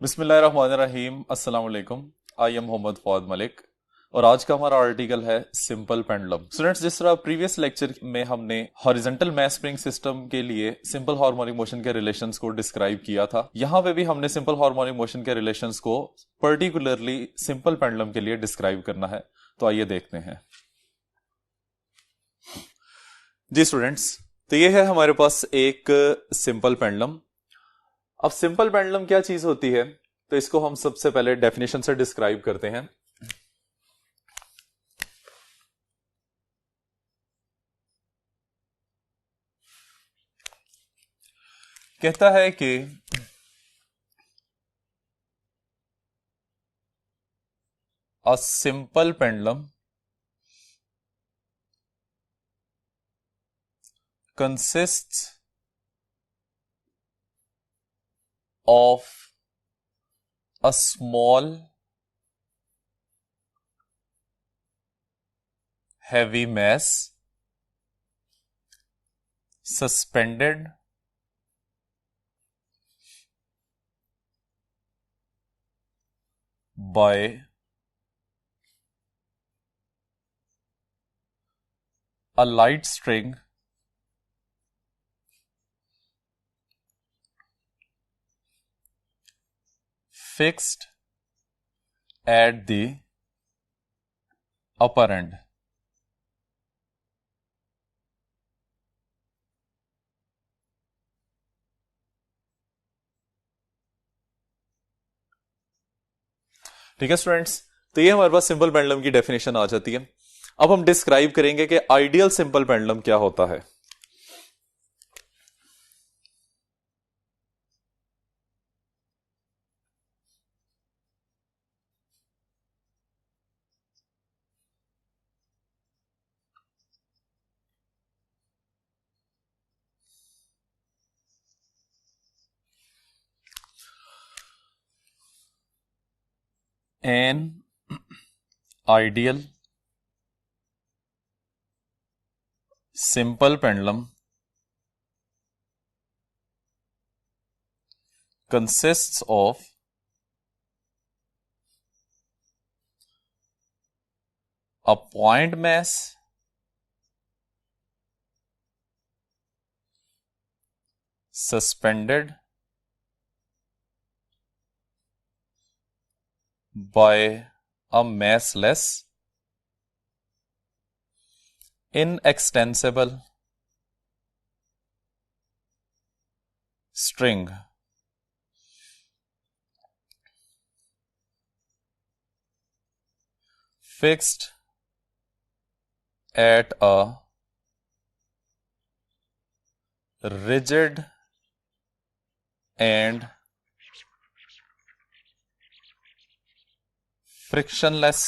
बिस्मिल्लाहिर्रहमानिर्रहीम अस्सलाम वालेकुम। आई एम मोहम्मद फौद मलिक और आज का हमारा आर्टिकल है सिंपल पेंडुलम। स्टूडेंट्स, जिस तरह प्रीवियस लेक्चर में हमने हॉरिजॉन्टल मैस स्प्रिंग सिस्टम के लिए सिंपल हार्मोनिक मोशन के रिलेशंस को डिस्क्राइब किया था, यहां पे भी हमने सिंपल हार्मोनिक मोशन के रिलेशंस को पर्टिकुलरली सिंपल पेंडुलम के लिए डिस्क्राइब करना है। तो आइए देखते हैं। जी स्टूडेंट्स, तो ये है हमारे पास एक सिंपल पेंडुलम। अब सिंपल पेंडुलम क्या चीज होती है, तो इसको हम सबसे पहले डेफिनेशन से डिस्क्राइब करते हैं। कहता है कि अ simple pendulum consists of a small heavy mass suspended by a light string fixed at the upper end। ठीक है स्टूडेंट्स, तो ये हमारे पास सिंपल पेंडुलम की डेफिनेशन आ जाती है। अब हम डिस्क्राइब करेंगे कि आइडियल सिंपल पेंडुलम क्या होता है। An ideal simple pendulum consists of a point mass suspended by a massless, inextensible string fixed at a rigid and frictionless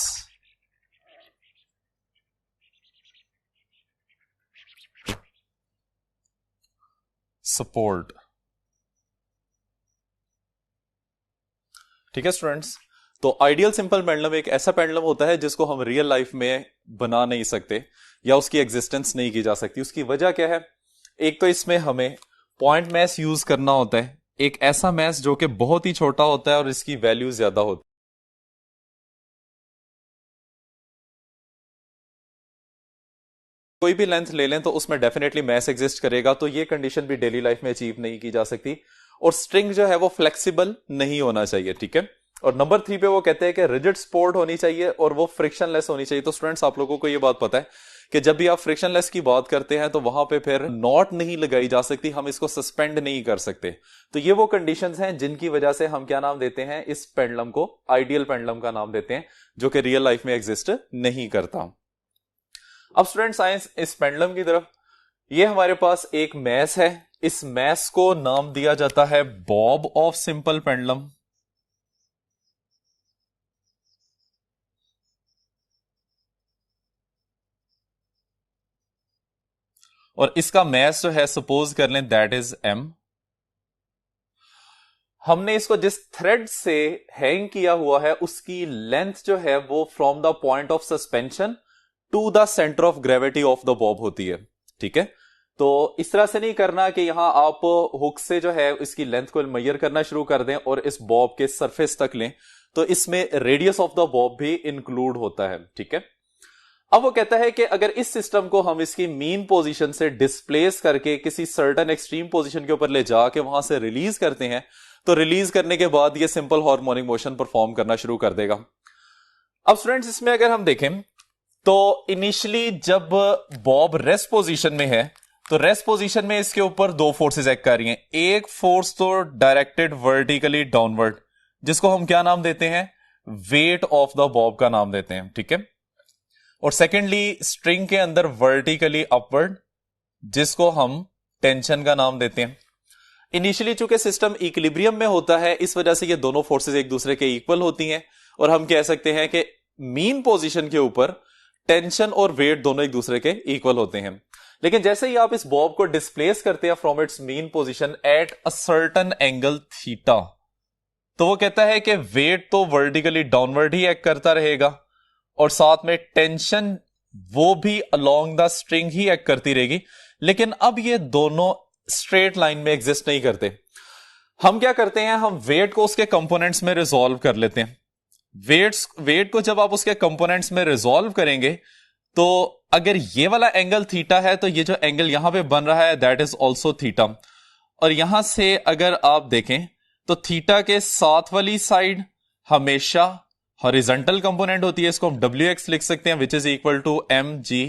support। ठीक है स्टूडेंट्स, तो आइडियल सिंपल पेंडुलम एक ऐसा पेंडुलम होता है जिसको हम रियल लाइफ में बना नहीं सकते या उसकी एग्जिस्टेंस नहीं की जा सकती। उसकी वजह क्या है? एक तो इसमें हमें पॉइंट मैस यूज करना होता है, एक ऐसा मैस जो कि बहुत ही छोटा होता है और इसकी वैल्यू ज्यादा होती है। कोई भी लेंथ ले लें तो उसमें डेफिनेटली मैस एग्जिस्ट करेगा, तो ये कंडीशन भी डेली लाइफ में अचीव नहीं की जा सकती। और स्ट्रिंग जो है वो फ्लेक्सिबल नहीं होना चाहिए। ठीक है, और नंबर 3 पे वो कहते हैं कि रिजिड सपोर्ट होनी चाहिए और वो फ्रिक्शनलेस होनी चाहिए। तो स्टूडेंट्स, आप लोगों को ये बात पता है कि जब भी आप फ्रिक्शनलेस की बात करते हैं तो वहां पे फिर नॉट नहीं लगाई जा सकती, हम इसको सस्पेंड नहीं कर सकते। तो ये वो कंडीशंस हैं जिनकी वजह से हम क्या नाम देते हैं, इस पेंडुलम को आइडियल पेंडुलम का नाम देते हैं, जो कि रियल लाइफ में एग्जिस्ट नहीं करता। अब स्टूडेंट्स आए इस पेंडुलम की तरफ। ये हमारे पास एक मैस है, इस मैस को नाम दिया जाता है बॉब ऑफ सिंपल पेंडुलम। और इसका मैस जो है सपोज कर लें दैट इज एम। हमने इसको जिस थ्रेड से हैंग किया हुआ है उसकी लेंथ जो है वो from the point of suspension to the centre of gravity of the bob होती है। ठीक है, तो इस तरह से नहीं करना कि यहां आप हुक से जो है इसकी लेंथ को मेजर करना शुरू कर दें और इस बॉब के सरफेस तक लें, तो इसमें रेडियस ऑफ द बॉब भी इंक्लूड होता है, ठीक है। अब वो कहता है कि अगर इस सिस्टम को हम इसकी मीन पोजीशन से डिस्प्लेस करके किसी सर्टेन एक्सट्रीम पोजीशन के ऊपर ले जाके वहां से रिलीज करते हैं, तो रिलीज करने के बाद ये सिंपल हार्मोनिक मोशन परफॉर्म करना शुरू कर देगा। अब स्टूडेंट्स इसमें अगर हम देखें तो इनिशियली जब बॉब रेस्ट पोजीशन में है, तो रेस्ट पोजीशन में इसके ऊपर दो फोर्सेस एक्ट कर रही हैं। एक फोर्स तो डायरेक्टेड वर्टिकली डाउनवर्ड, जिसको हम क्या नाम देते हैं, वेट ऑफ द बॉब का नाम देते हैं, ठीक है। और सेकेंडली स्ट्रिंग के अंदर वर्टिकली अपवर्ड, जिसको हम टेंशन का नाम देते हैं। इनिशियली चूंकि सिस्टम इक्विलिब्रियम में होता है, इस वजह से ये दोनों फोर्सेस एक दूसरे के इक्वल होती हैं और हम कह सकते हैं कि मीन पोजीशन के ऊपर टेंशन और वेट दोनों एक दूसरे के इक्वल होते हैं। लेकिन जैसे ही आप इस बॉब को डिस्प्लेस करते हैं from its mean position at a certain angle theta, तो वो कहता है कि वेट तो वर्टिकली डाउनवर्ड ही एक्ट करता रहेगा और साथ में टेंशन वो भी along the string he act करती रहेगी। लेकिन अब ये दोनों स्ट्रेट लाइन में एग्जिस्ट नहीं करते। हम क्या करते हैं, हम वेट को उसके कंपोनेंट्स में रिजॉल्व कर लेते हैं। वेट को जब आप उसके कंपोनेंट्स में रिजॉल्व करेंगे, तो अगर ये वाला एंगल थीटा है, तो ये जो एंगल यहां पे बन रहा है दैट इज ऑल्सो थीटा। और यहां से अगर आप देखें तो थीटा के साथ वाली साइड हमेशा हॉरिजॉन्टल कंपोनेंट होती है, इसको हम wx लिख सकते हैं, which is equal to mg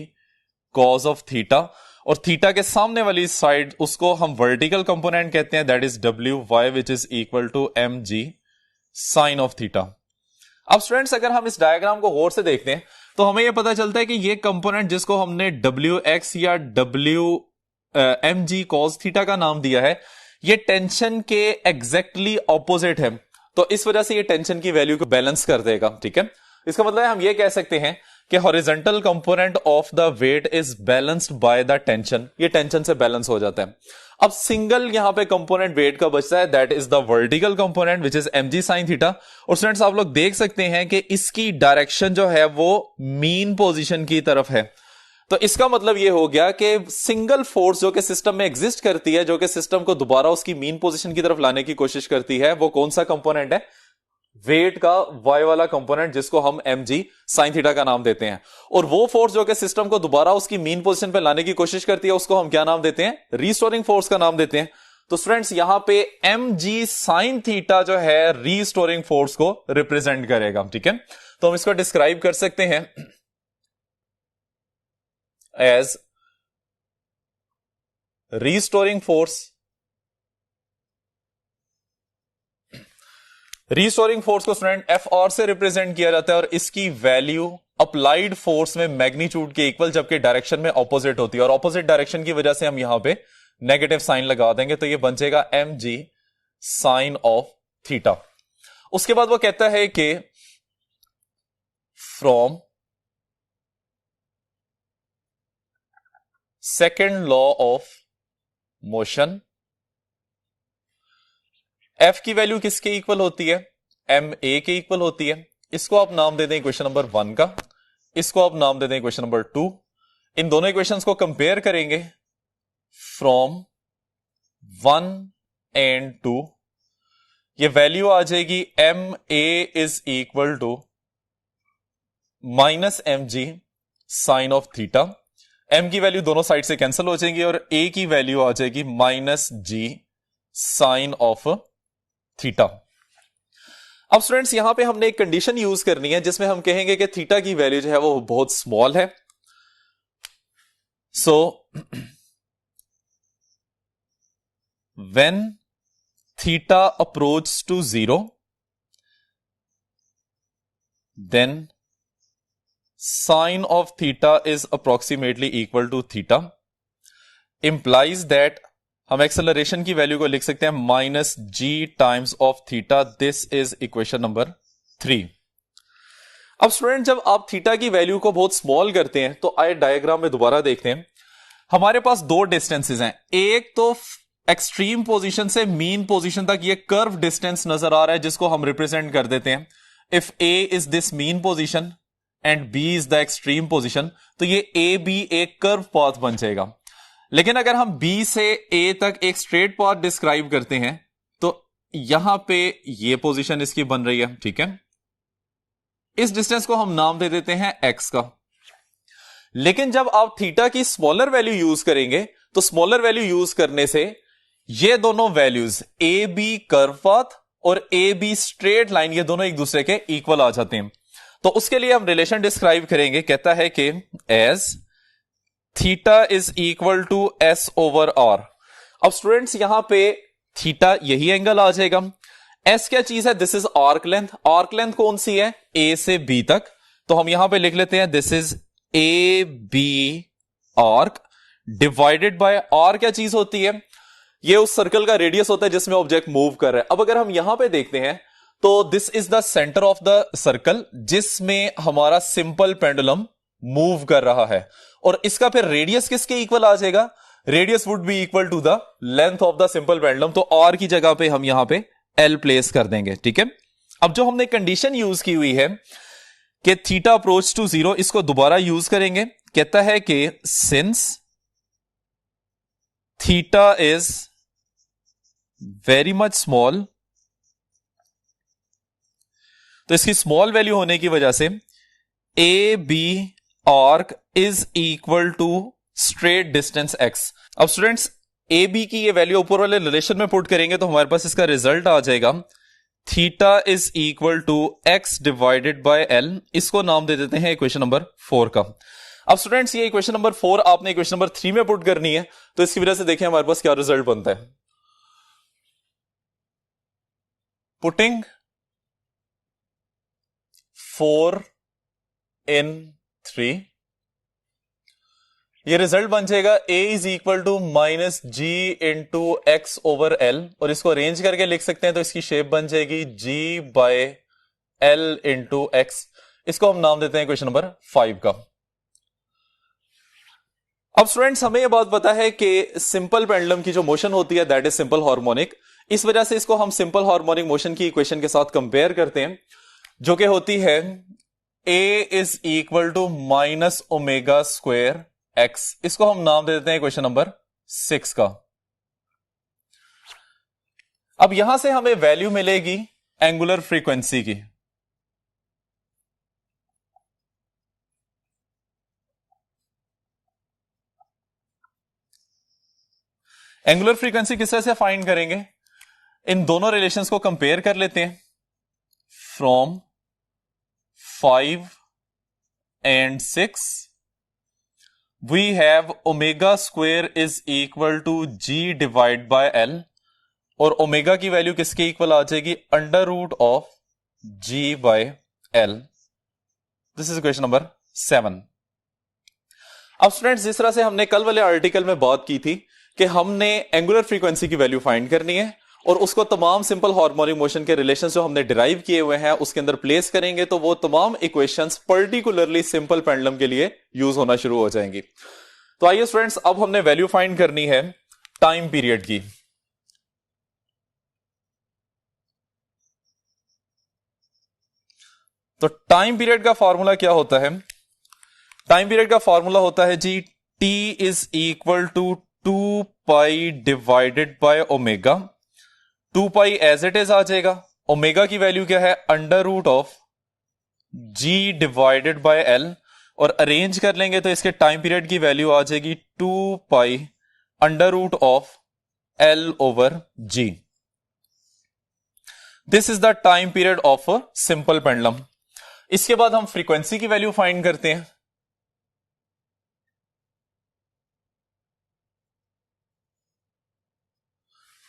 cos of theta. और थीटा के सामने वाली साइड उसको हम वर्टिकल कंपोनेंट कहते हैं, that is wy which is equal to mg sin of theta. अब स्टूडेंट्स अगर हम इस डायग्राम को गौर से देखते हैं तो हमें यह पता चलता है कि ये कंपोनेंट जिसको हमने wx या mg cos थीटा का नाम दिया है, ये टेंशन के एग्जैक्टली ऑपोजिट है। तो इस वजह से ये टेंशन की वैल्यू को बैलेंस कर देगा, ठीक है। इसका मतलब है हम ये कह सकते हैं कि horizontal component of the weight is balanced by the tension, ये टेंशन से बैलेंस हो जाता है। अब सिंगल यहां पे कंपोनेंट वेट का बचता है, that is the vertical component which is mg sin theta. और स्टूडेंट्स आप लोग देख सकते हैं कि इसकी डायरेक्शन जो है वो मीन पोजीशन की तरफ है। तो इसका मतलब यह हो गया कि सिंगल फोर्स जो कि सिस्टम में एग्जिस्ट करती है, जो कि सिस्टम को दोबारा उसकी मीन पोजीशन की तरफ लाने की कोशिश करती है, वो कौन सा कंपोनेंट है, वेट का y वाला कंपोनेंट, जिसको हम mg sin थीटा का नाम देते हैं। और वो फोर्स जो कि सिस्टम को दोबारा उसकी मीन पोजीशन पे लाने की कोशिश करती है, उसको हम क्या नाम देते हैं, रीस्टोरिंग फोर्स का नाम देते हैं। तो स्टूडेंट्स यहां पे mg sin थीटा जो है रीस्टोरिंग फोर्स को रिप्रेजेंट करेगा, ठीक है। तो हम इसको डिस्क्राइब कर सकते हैं as restoring force. Restoring force को स्टूडेंट एफ आर से रिप्रेजेंट किया जाता है और इसकी वैल्यू अप्लाइड फोर्स में मैग्नीट्यूड के इक्वल, जबकि डायरेक्शन में ऑपोजिट होती है। और ऑपोजिट डायरेक्शन की वजह से हम यहां पे नेगेटिव साइन लगा देंगे, तो ये बन जाएगा mg साइन ऑफ थीटा। उसके बाद वो कहता है कि from second law of motion, F की वैल्यू किसके इक्वल होती है, एम ए के इक्वल होती है। इसको आप नाम दे दें इक्वेशन नंबर 1 का, इसको आप नाम दे दें इक्वेशन नंबर 2। इन दोनों इक्वेशंस को कंपेयर करेंगे फ्रॉम 1 एंड 2, ये वैल्यू आ जाएगी M A is equal to minus M G sine of theta. M की वैल्यू दोनों साइड से कैंसिल हो जाएगी और ए की वैल्यू आ जाएगी minus G sine of theta. अब स्टूडेंट्स यहां पे हमने एक कंडीशन यूज करनी है जिसमें हम कहेंगे कि थीटा की वैल्यू जो है वो बहुत स्मॉल है। So when theta approach to 0, then sine of theta is approximately equal to theta, implies that हम एक्सेलरेशन की वैल्यू को लिख सकते हैं minus G times of theta. This is equation number 3। अब स्टूडेंट जब आप थीटा की वैल्यू को बहुत स्मॉल करते हैं तो आए डायग्राम में दोबारा देखते हैं, हमारे पास दो डिस्टेंसेस हैं। एक तो एक्सट्रीम पोजीशन से मीन पोजीशन तक ये कर्व डिस्टेंस नजर आ रहा है जिसको हम रिप्रेजेंट कर देते हैं, if A is this mean position and B is the extreme position, तो ये ए बी एक कर्व पाथ बन जाएगा। लेकिन अगर हम B से A तक एक स्ट्रेट पाथ डिस्क्राइब करते हैं तो यहां पे ये पोजीशन इसकी बन रही है, ठीक है। इस डिस्टेंस को हम नाम दे देते हैं x का। लेकिन जब आप थीटा की स्मॉलर वैल्यू यूज करेंगे तो स्मॉलर वैल्यू यूज करने से ये दोनों values A B curve path और ए बी स्ट्रेट लाइन ये दोनों एक दूसरे के इक्वल आ जाते हैं। तो उसके लिए हम रिलेशन डिस्क्राइब करेंगे, कहता है कि as theta is equal to S over R. अब स्टूडेंट्स यहां पे थीटा यही एंगल आ जाएगा। एस क्या चीज है? This is arc length. Arc length कौन सी है? ए से बी तक। तो हम यहां पे लिख लेते हैं this is A B arc divided by R क्या चीज होती है? ये उस सर्कल का रेडियस होता है जिसमें ऑब्जेक्ट मूव कर रहा है। अब अगर हम यहां पे देखते हैं तो this is the centre of the circle जिसमें हमारा सिंपल पेंडुलम मूव कर रहा है। और इसका फिर रेडियस किसके इक्वल आ जाएगा? Radius would be equal to the length of the simple pendulum. तो आर की जगह पे हम यहां पे एल प्लेस कर देंगे, ठीक है। अब जो हमने कंडीशन यूज की हुई है कि थीटा अप्रोच टू जीरो, इसको दोबारा यूज करेंगे। कहता है कि since theta is very much small, तो इसकी स्मॉल वैल्यू होने की वजह से A B arc is equal to straight distance X. अब स्टूडेंट्स ए बी की ये वैल्यू ऊपर वाले रिलेशन में पुट करेंगे तो हमारे पास इसका रिजल्ट आ जाएगा theta is equal to X divided by L. इसको नाम दे देते हैं इक्वेशन नंबर 4 का। अब स्टूडेंट्स ये इक्वेशन नंबर 4 आपने इक्वेशन नंबर 3 में पुट करनी है, तो इसकी वजह से देखिए हमारे पास क्या रिजल्ट बनता है। पुटिंग 4 in 3, ये रिजल्ट बन जाएगा a is equal to minus G into X over L, और इसको अरेंज करके लिख सकते हैं तो इसकी शेप बन जाएगी g by L into x. इसको हम नाम देते हैं क्वेश्चन नंबर 5 का। अब स्टूडेंट्स हमें यह बात पता है कि सिंपल पेंडुलम की जो मोशन होती है दैट इज सिंपल हार्मोनिक। इस वजह से इसको हम सिंपल हार्मोनिक मोशन की इक्वेशन के साथ कंपेयर करते हैं, जो कि होती है a is equal to minus omega square X. इसको हम नाम दे देते हैं क्वेश्चन नंबर 6 का। अब यहां से हमें वैल्यू मिलेगी एंगुलर फ्रीक्वेंसी की। एंगुलर फ्रीक्वेंसी किस तरह से फाइंड करेंगे? इन दोनों रिलेशंस को कंपेयर कर लेते हैं। From 5 and 6 we have omega square is equal to g divided by l, और ओमेगा की वैल्यू किसके इक्वल आ जाएगी? Under root of g by l। This is question number 7। अब स्टूडेंट्स जिस तरह से हमने कल वाले आर्टिकल में बात की थी कि हमने एंगुलर फ्रीक्वेंसी की वैल्यू फाइंड करनी है और उसको तमाम सिंपल हार्मोनिक मोशन के रिलेशन जो हमने डिराइव किए हुए हैं उसके अंदर प्लेस करेंगे तो वो तमाम इक्वेशंस पर्टिकुलरली सिंपल पेंडुलम के लिए यूज होना शुरू हो जाएंगी। तो आइए स्टूडेंट्स अब हमने वैल्यू फाइंड करनी है टाइम पीरियड की। तो टाइम पीरियड का फॉर्मूला क्या होता है? टाइम पीरियड का फॉर्मूला होता है जी t is equal to 2 pi divided by omega. 2 pi as it is आ जाएगा। ओमेगा की वैल्यू क्या है? Under root of g divided by l, और अरेंज कर लेंगे तो इसके टाइम पीरियड की वैल्यू आ जाएगी 2 pi under root of l over g। This is the time period of a simple pendulum. इसके बाद हम फ्रीक्वेंसी की वैल्यू फाइंड करते हैं।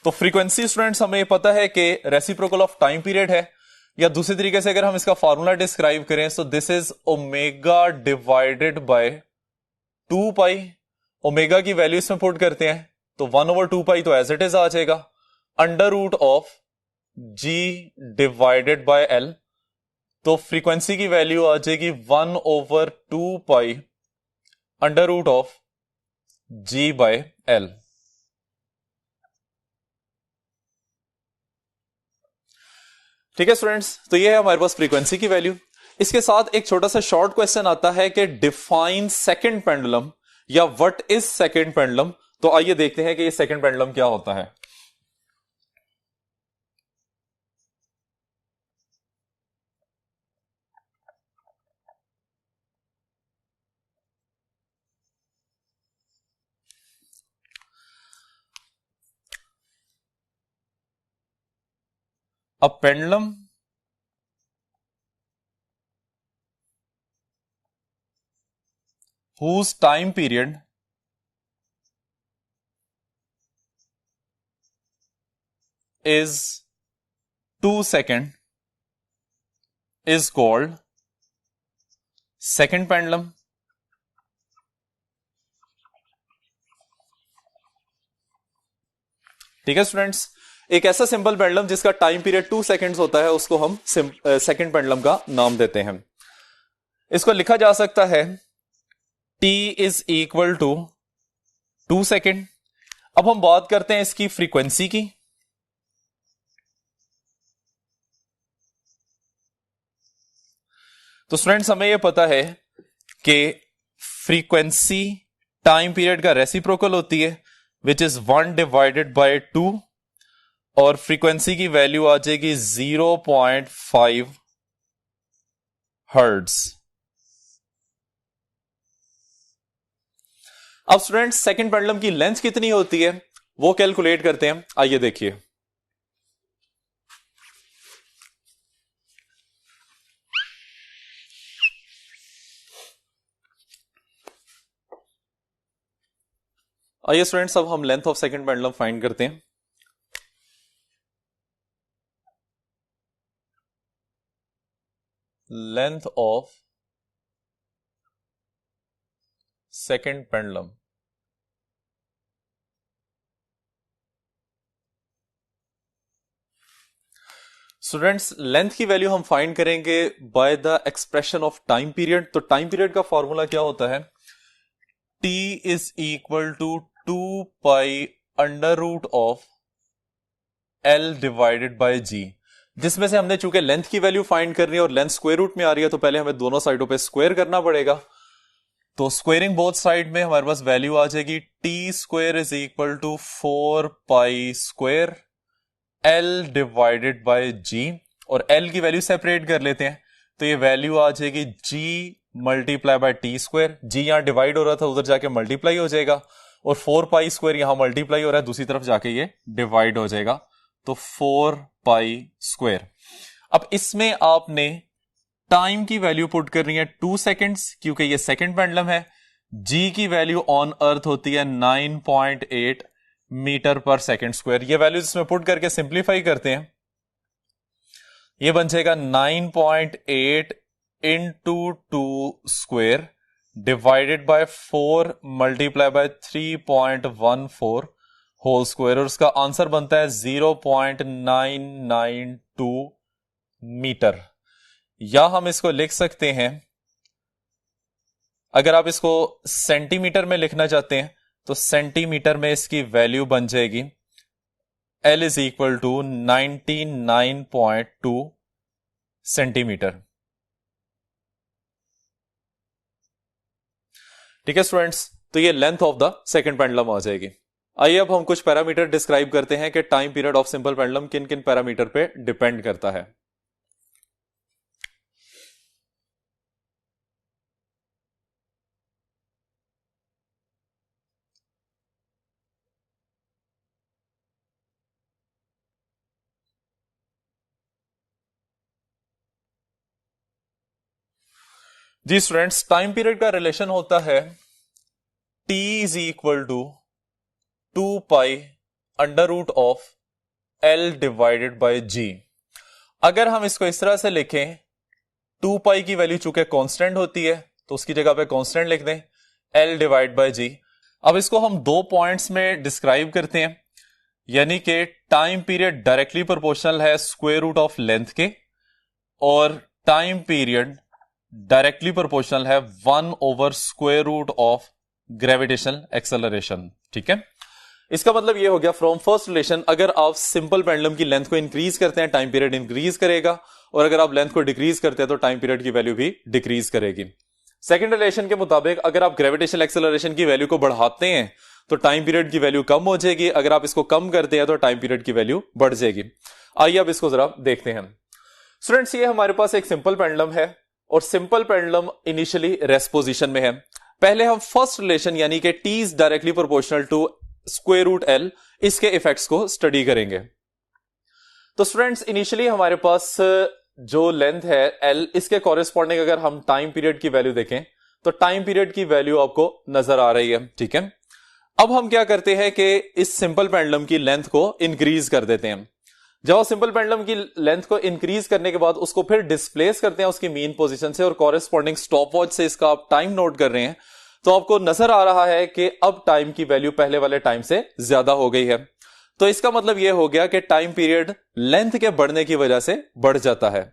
तो फ्रीक्वेंसी स्टूडेंट्स हमें पता है कि रेसिप्रोकल ऑफ टाइम पीरियड है, या दूसरे तरीके से अगर हम इसका फॉर्मूला डिस्क्राइब करें तो this is omega divided by 2 pi. Omega की वैल्यू इसमें पुट करते हैं तो 1 ओवर 2 पाई तो एज इट इज आ जाएगा, under root of G divided by L. तो फ्रीक्वेंसी की वैल्यू आ जाएगी 1 over 2 pi under root of G by L. ठीक है स्टूडेंट्स, तो ये है हमारे पास फ्रीक्वेंसी की वैल्यू। इसके साथ एक छोटा सा शॉर्ट क्वेश्चन आता है कि डिफाइन सेकंड पेंडुलम या व्हाट इज सेकंड पेंडुलम। तो आइए देखते हैं कि ये सेकंड पेंडुलम क्या होता है। A pendulum whose time period is 2 seconds is called second pendulum. ठीक है स्टूडेंट्स, एक ऐसा सिंपल पेंडुलम जिसका टाइम पीरियड 2 सेकंड्स होता है उसको हम सेकंड पेंडुलम का नाम देते हैं। इसको लिखा जा सकता है t is equal to 2 second. अब हम बात करते हैं इसकी फ्रीक्वेंसी की। तो स्टूडेंट्स हमें यह पता है कि फ्रीक्वेंसी टाइम पीरियड का रेसिप्रोकल होती है विच इज 1 डिवाइडेड बाय 2 और फ्रीक्वेंसी की वैल्यू आ जाएगी 0.5 हर्ट्ज। अब स्टूडेंट्स सेकंड पेंडुलम की लेंथ कितनी होती है वो कैलकुलेट करते हैं। आइए देखिए, आइए स्टूडेंट्स अब हम length of second pendulum find करते हैं। Length of second pendulum, students length की वैल्यू हम फाइंड करेंगे by the expression of time period. तो टाइम पीरियड का फॉर्मूला क्या होता है, t is equal to 2 pi under root of l divided by g, जिसमें से हमने चूंकि लेंथ की वैल्यू फाइंड करनी है और लेंथ स्क्वायर रूट में आ रही है तो पहले हमें दोनों साइडों पे स्क्वायर करना पड़ेगा। तो स्क्वायरिंग बोथ साइड में हमारे पास वैल्यू आ जाएगी T square is equal to 4 pi square l divided by g, और l की वैल्यू सेपरेट कर लेते हैं तो ये वैल्यू आ जाएगी g multiply by T square. g यहां डिवाइड हो रहा था उधर जाके मल्टीप्लाई हो जाएगा और 4 पाई स्क्वायर यहां मल्टीप्लाई हो रहा है दूसरी तरफ जाके ये डिवाइड हो जाएगा तो 4 पाई स्क्वायर। अब इसमें आपने टाइम की वैल्यू पुट करनी है 2 सेकेंड्स क्योंकि ये सेकंड पेंडुलम है। g की वैल्यू ऑन अर्थ होती है 9.8 मीटर पर सेकेंड स्क्वायर। ये वैल्यूज इसमें पुट करके सिंप्लीफाई करते हैं, ये बन जाएगा 9.8 into 2 square divided by 4 multiply by 3.14 whole square, और उसका आंसर बनता है 0.992 मीटर। या हम इसको लिख सकते हैं, अगर आप इसको सेंटीमीटर में लिखना चाहते हैं तो सेंटीमीटर में इसकी वैल्यू बन जाएगी L is equal to 99.2 centimetre. ठीक है स्टूडेंट्स, तो ये length of the second pendulum आ जाएगी। आइए अब हम कुछ पैरामीटर डिस्क्राइब करते हैं कि time period of simple pendulum किन किन पैरामीटर पे डिपेंड करता है। जी स्टूडेंट्स, टाइम पीरियड का रिलेशन होता है t is equal to 2 pi under root of l divided by g। अगर हम इसको इस तरह से लिखें, 2 पाई की वैल्यू चूंकि कांस्टेंट होती है तो उसकी जगह पे कांस्टेंट लिख दें l डिवाइड बाय g। अब इसको हम 2 पॉइंट्स में डिस्क्राइब करते हैं, यानी कि टाइम पीरियड डायरेक्टली प्रोपोर्शनल है स्क्वायर रूट ऑफ लेंथ के और टाइम पीरियड डायरेक्टली प्रोपोर्शनल है 1 over square root of gravitational acceleration. ठीक है, इसका मतलब ये हो गया फ्रॉम फर्स्ट रिलेशन, अगर आप सिंपल पेंडुलम की लेंथ को इंक्रीज करते हैं टाइम पीरियड इंक्रीज करेगा, और अगर आप लेंथ को डिक्रीज करते हैं तो टाइम पीरियड की वैल्यू भी डिक्रीज करेगी। सेकंड रिलेशन के मुताबिक अगर आप ग्रेविटेशनल एक्सेलरेशन की वैल्यू को बढ़ाते हैं तो टाइम पीरियड की वैल्यू कम हो जाएगी, अगर आप इसको कम करते हैं तो टाइम पीरियड की वैल्यू बढ़ जाएगी। आइए अब इसको जरा देखते हैं। स्टूडेंट्स, ये हमारे पास एक सिंपल पेंडुलम है और simple pendulum initially rest position में है। पहले हम फर्स्ट रिलेशन यानी कि T is directly proportional to square root L, इसके इफेक्ट्स को स्टडी करेंगे। तो स्टूडेंट्स, इनिशियली हमारे पास जो लेंथ है एल, इसके कॉरेस्पॉन्डिंग अगर हम टाइम पीरियड की वैल्यू देखें तो टाइम पीरियड की वैल्यू आपको नजर आ रही है, ठीक है। अब हम क्या करते हैं कि इस सिंपल पेंडुलम की लेंथ को इंक्रीज कर देते हैं। जब सिंपल पेंडुलम की लेंथ को इंक्रीज करने के बाद उसको फिर डिस्प्लेस करते हैं उसकी मीन पोजीशन से और कॉरेस्पॉन्डिंग स्टॉपवॉच से इसका आप टाइम नोट कर रहे हैं, तो आपको नजर आ रहा है कि अब टाइम की वैल्यू पहले वाले टाइम से ज्यादा हो गई है। तो इसका मतलब यह हो गया कि टाइम पीरियड लेंथ के बढ़ने की वजह से बढ़ जाता है।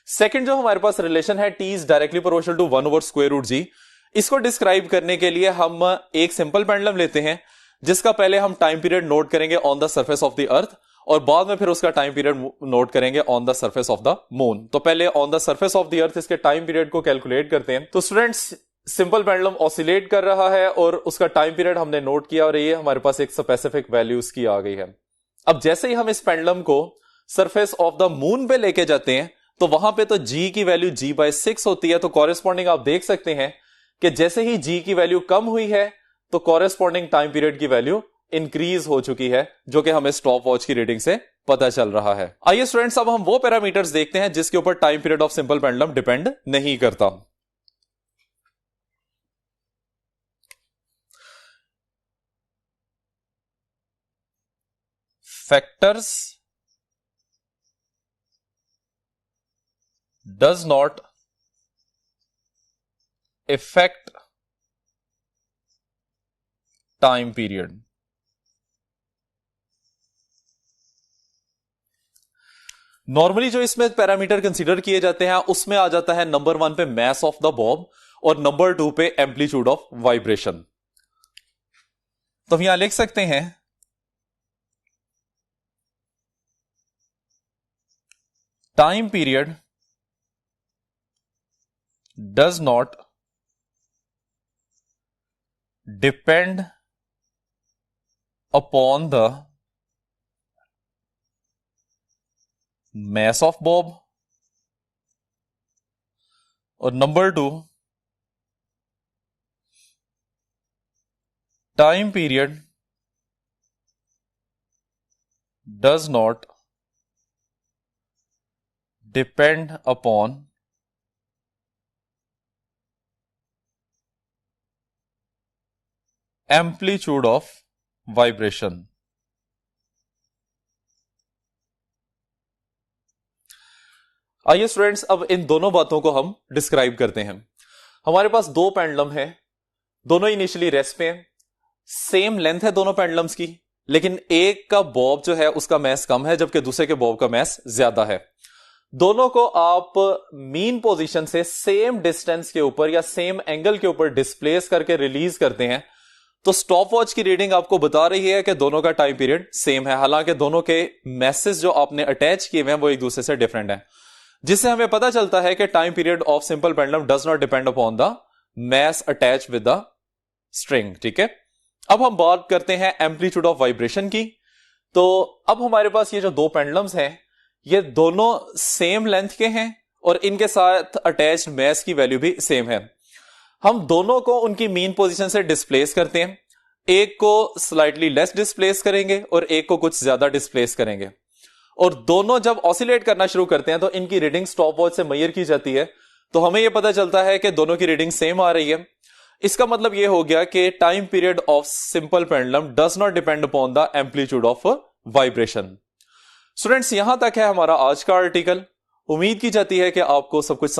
सेकंड जो हमारे पास रिलेशन है, T is directly proportional to 1 over square root G, इसको डिस्क्राइब करने के लिए हम एक सिंपल पेंडुलम लेते हैं जिसका पहले हम टाइम पीरियड नोट करेंगे on the surface of the earth और बाद में फिर उसका टाइम पीरियड नोट करेंगे on the surface of the moon. तो पहले on the surface of the earth इसके टाइम पीरियड को कैलकुलेट करते हैं। तो स्टूडेंट्स, सिंपल पेंडुलम ऑसिलेट कर रहा है और उसका टाइम पीरियड हमने नोट किया और ये हमारे पास एक स्पेसिफिक वैल्यू उसकी आ गई है। अब जैसे ही हम इस पेंडुलम को सरफेस ऑफ द मून पे लेके जाते हैं तो वहां पे तो जी की वैल्यू g/6 होती है। तो कॉरेस्पॉन्डिंग आप देख सकते हैं कि जैसे ही जी की वैल्यू कम हुई है तो कॉरेस्पॉन्डिंग टाइम पीरियड की वैल्यू इंक्रीज हो चुकी है, जो कि हमें स्टॉप वॉच की रीडिंग से पता चल रहा है। आइए स्टूडेंट्स, अब हम वो पैरामीटर्स देखते हैं जिसके ऊपर time period of simple pendulum depend नहीं करता। Factors does not affect time period। Normally जो इसमें पैरामीटर कंसीडर किए जाते हैं उसमें आ जाता है नंबर 1 पे मैस ऑफ द बॉब और नंबर 2 पे एम्पलीट्यूड ऑफ वाइब्रेशन। तो हम यहां लिख सकते हैं time period does not depend upon the mass of bob और number 2 time period does not depend upon amplitude of vibration. आइए स्टूडेंट्स, अब इन दोनों बातों को हम डिस्क्राइब करते हैं। हमारे पास दो पेंडुलम है, दोनों इनिशियली रेस्ट पे हैं, सेम लेंथ है दोनों पेंडुलम्स की, लेकिन एक का बॉब जो है उसका मैस कम है जबकि दूसरे के बॉब का मैस ज्यादा है। दोनों को आप मीन पोजीशन से सेम डिस्टेंस के ऊपर या सेम एंगल के ऊपर डिस्प्लेस करके रिलीज करते हैं तो स्टॉप वॉच की रीडिंग आपको बता रही है कि दोनों का टाइम पीरियड सेम है, हालांकि दोनों के मैसेज जो आपने अटैच किए हुए हैं वो एक दूसरे से डिफरेंट है, जिससे हमें पता चलता है कि time period of simple pendulum does not depend upon the mass attach with the string. ठीक है, अब हम बात करते हैं एम्पलीट्यूड ऑफ वाइब्रेशन की। तो अब हमारे पास ये जो दो पेंडुलम्स हैं ये दोनों सेम लेंथ के हैं और इनके साथ अटैच्ड मैस की वैल्यू भी सेम है। हम दोनों को उनकी मीन पोजीशन से डिस्प्लेस करते हैं, एक को स्लाइटली लेस डिस्प्लेस करेंगे और एक को कुछ ज्यादा डिस्प्लेस करेंगे, और दोनों जब ऑसिलेट करना शुरू करते हैं तो इनकी रीडिंग स्टॉप वॉच से मेजर की जाती है। तो हमें यह पता चलता है कि दोनों की रीडिंग सेम आ रही है। इसका मतलब यह हो गया कि time period of simple pendulum does not depend upon the amplitude of vibration. Students, यहां तक है हमारा आज का आर्टिकल। उम्मीद की जाती है कि आपको सब कुछ